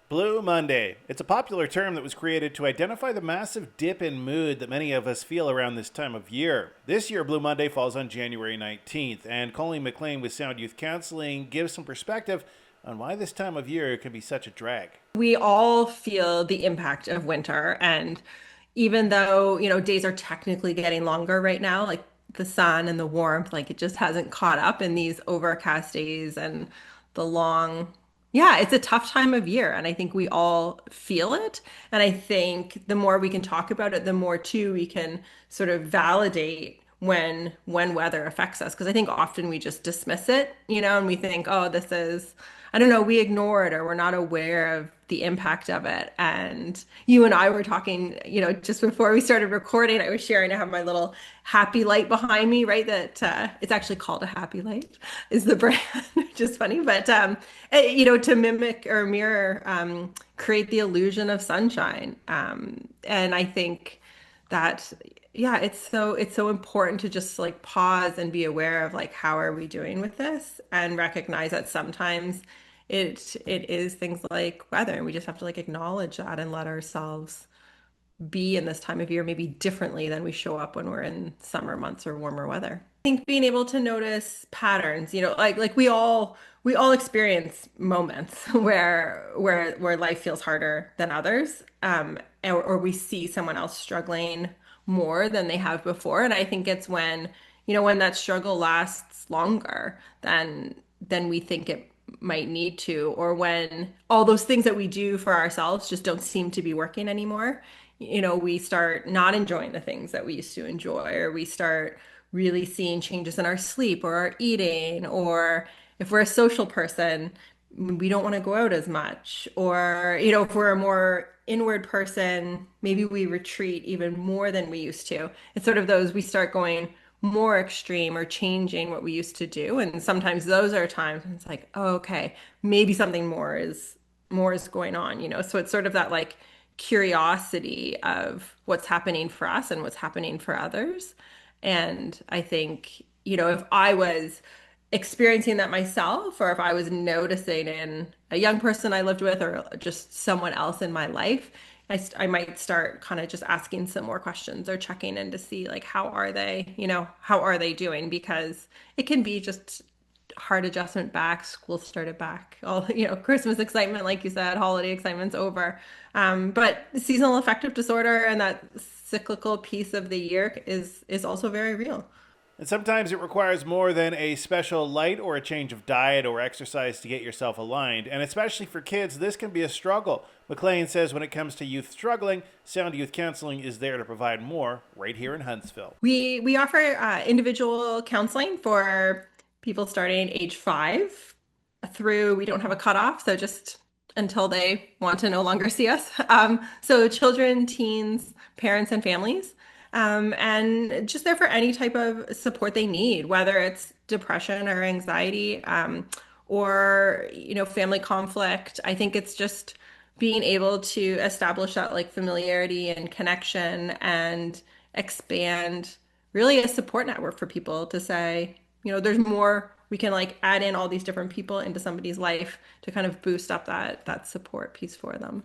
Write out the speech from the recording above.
Blue Monday. It's a popular term that was created to identify the massive dip in mood that many of us feel around this time of year. This year, Blue Monday falls on January 19th, and Colleen McLean with Sound Youth Counseling gives some perspective on why this time of year can be such a drag. We all feel the impact of winter. And even though, days are technically getting longer right now, like the sun and the warmth, like it just hasn't caught up in these overcast days and the long, yeah, it's a tough time of year. And I think we all feel it. And I think the more we can talk about it, the more too we can sort of validate when weather affects us. Because I think often we just dismiss it, and we think, oh, this is I don't know, we ignore it or we're not aware of the impact of it. And you and I were talking, just before we started recording, I was sharing I have my little happy light behind me, right? That it's actually called a happy light is the brand, which is funny. But, to mimic or mirror, create the illusion of sunshine. And I think that yeah, it's so important to just like pause and be aware of like how are we doing with this and recognize that sometimes it is things like weather and we just have to like acknowledge that and let ourselves be in this time of year maybe differently than we show up when we're in summer months or warmer weather. I think being able to notice patterns, like we all experience moments where life feels harder than others, or we see someone else struggling more than they have before. And I think it's when that struggle lasts longer than we think it might need to, or when all those things that we do for ourselves just don't seem to be working anymore. We start not enjoying the things that we used to enjoy, or we start really seeing changes in our sleep or our eating, or if we're a social person, we don't want to go out as much, or if we're a more inward person, maybe we retreat even more than we used to. It's sort of those we start going more extreme or changing what we used to do, and sometimes those are times when it's like, oh, okay, maybe something more is going on, so it's sort of that like curiosity of what's happening for us and what's happening for others. And I think, if I was experiencing that myself, or if I was noticing in a young person I lived with, or just someone else in my life, I might start kind of just asking some more questions or checking in to see like how are they doing? Because it can be just hard adjustment back, school started back, all Christmas excitement, like you said, holiday excitement's over. But seasonal affective disorder and that cyclical piece of the year is also very real. And sometimes it requires more than a special light or a change of diet or exercise to get yourself aligned. And especially for kids, this can be a struggle. McLean says when it comes to youth struggling, Sound Youth Counseling is there to provide more right here in Huntsville. We offer individual counseling for people starting age 5 through, we don't have a cutoff, so just until they want to no longer see us. So children, teens, parents, and families, and just there for any type of support they need, whether it's depression or anxiety, or family conflict. I think it's just being able to establish that like familiarity and connection and expand really a support network for people to say, there's more. We can like add in all these different people into somebody's life to kind of boost up that support piece for them.